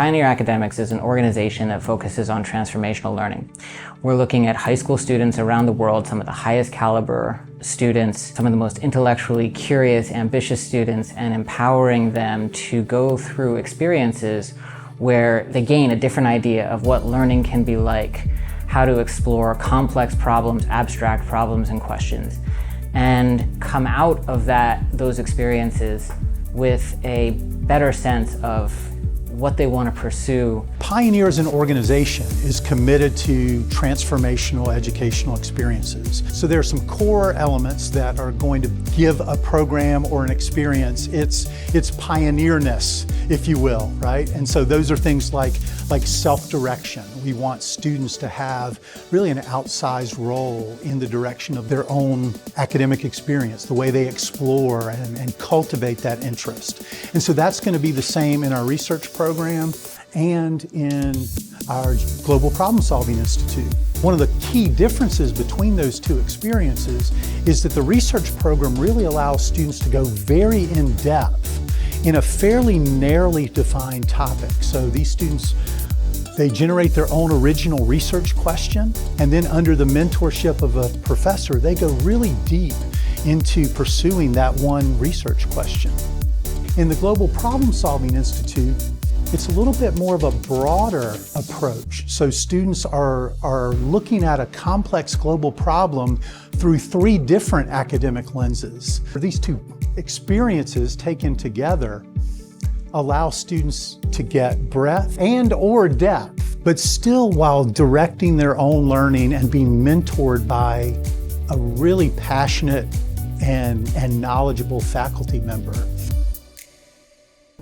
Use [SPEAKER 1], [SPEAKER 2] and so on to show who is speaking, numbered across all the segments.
[SPEAKER 1] Pioneer Academics is an organization that focuses on transformational learning. We're looking at high school students around the world, some of the highest caliber students, some of the most intellectually curious, ambitious students, and empowering them to go through experiences where they gain a different idea of what learning can be like, how to explore complex problems, abstract problems and questions, and come out of those experiences with a better sense of what they want to pursue.
[SPEAKER 2] Pioneer as an organization is committed to transformational educational experiences. So there are some core elements that are going to give a program or an experience its pioneerness, if you will, right? And so those are things like self-direction. We want students to have really an outsized role in the direction of their own academic experience, the way they explore and cultivate that interest. And so that's going to be the same in our research program and in our Global Problem Solving Institute. One of the key differences between those two experiences is that the research program really allows students to go very in-depth in a fairly narrowly defined topic. So these students, they generate their own original research question, and then under the mentorship of a professor, they go really deep into pursuing that one research question. In the Global Problem Solving Institute, it's a little bit more of a broader approach. So students are looking at a complex global problem through 3 different academic lenses. These 2 experiences taken together allow students to get breadth and/or depth, but still while directing their own learning and being mentored by a really passionate and knowledgeable faculty member.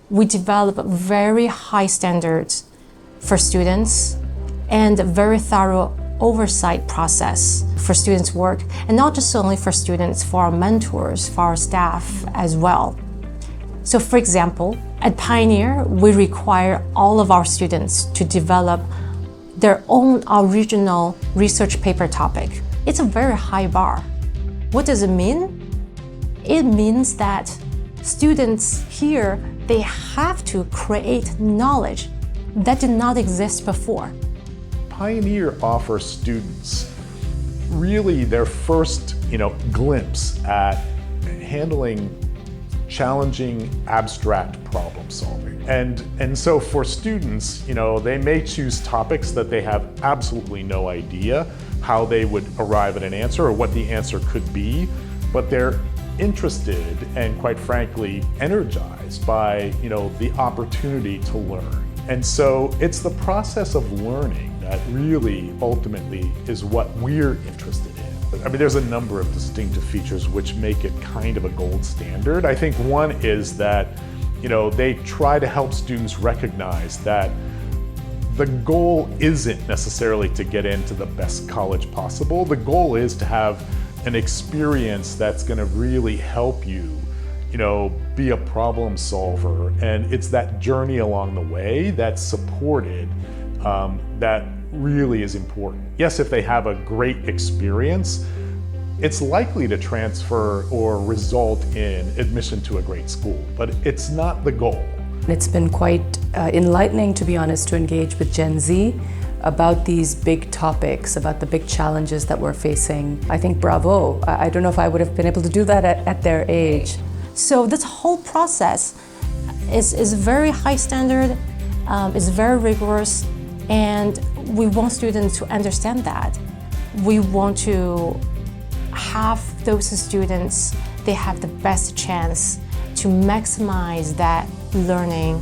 [SPEAKER 3] We develop very high standards for students and a very thorough oversight process for students' work, and not just only for students, for our mentors, for our staff as well. So for example, at Pioneer, we require all of our students to develop their own original research paper topic. It's a very high bar. What does it mean? It means that students here, they have to create knowledge that did not exist before.
[SPEAKER 4] Pioneer offers students really their first, glimpse at handling challenging abstract problem solving. And so for students, they may choose topics that they have absolutely no idea how they would arrive at an answer or what the answer could be, but they're interested and quite frankly energized by the opportunity to learn. And so it's the process of learning that really ultimately is what we're interested in. I mean, there's a number of distinctive features which make it kind of a gold standard. I think one is that they try to help students recognize that the goal isn't necessarily to get into the best college possible. The goal is to have an experience that's going to really help you, be a problem solver. And it's that journey along the way that's supported that really is important. Yes, if they have a great experience, it's likely to transfer or result in admission to a great school, but it's not the goal.
[SPEAKER 5] It's been quite enlightening, to be honest, to engage with Gen Z about these big topics, about the big challenges that we're facing. I think bravo. I don't know if I would have been able to do that at their age.
[SPEAKER 3] So this whole process is very high standard, is very rigorous, and we want students to understand that. We want to have those students, they have the best chance to maximize that learning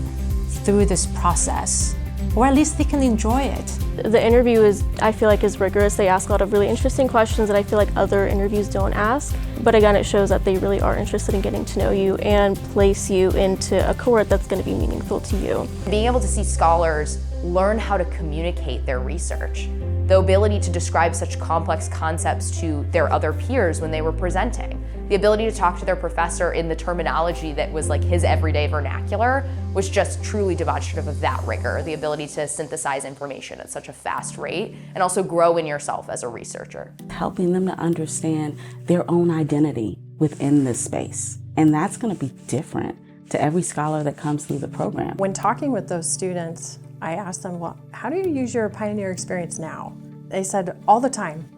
[SPEAKER 3] through this process, or at least they can enjoy it.
[SPEAKER 6] The interview I feel like is rigorous. They ask a lot of really interesting questions that I feel like other interviews don't ask. But again, it shows that they really are interested in getting to know you and place you into a cohort that's going to be meaningful to you.
[SPEAKER 7] Being able to see scholars learn how to communicate their research, the ability to describe such complex concepts to their other peers when they were presenting, the ability to talk to their professor in the terminology that was like his everyday vernacular was just truly demonstrative of that rigor, the ability to synthesize information at such a fast rate and also grow in yourself as a researcher.
[SPEAKER 8] Helping them to understand their own identity within this space. And that's going to be different to every scholar that comes through the program.
[SPEAKER 9] When talking with those students, I asked them, well, how do you use your Pioneer experience now? They said, all the time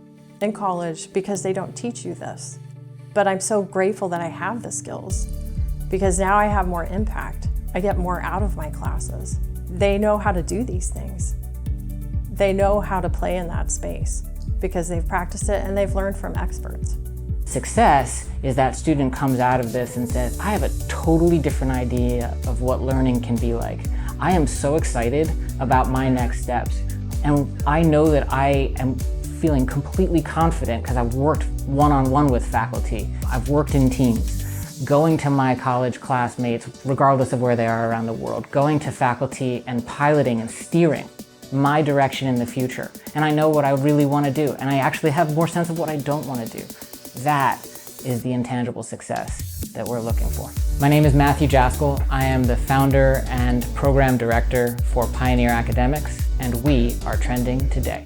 [SPEAKER 9] in college, because they don't teach you this. But I'm so grateful that I have the skills, because now I have more impact. I get more out of my classes. They know how to do these things. They know how to play in that space because they've practiced it and they've learned from experts.
[SPEAKER 1] Success is that student comes out of this and says, I have a totally different idea of what learning can be like. I am so excited about my next steps. And I know that I am feeling completely confident because I've worked one-on-one with faculty. I've worked in teams, going to my college classmates, regardless of where they are around the world, going to faculty and piloting and steering my direction in the future. And I know what I really want to do, and I actually have more sense of what I don't want to do. That is the intangible success that we're looking for. My name is Matthew Jaskell. I am the founder and program director for Pioneer Academics, and we are trending today.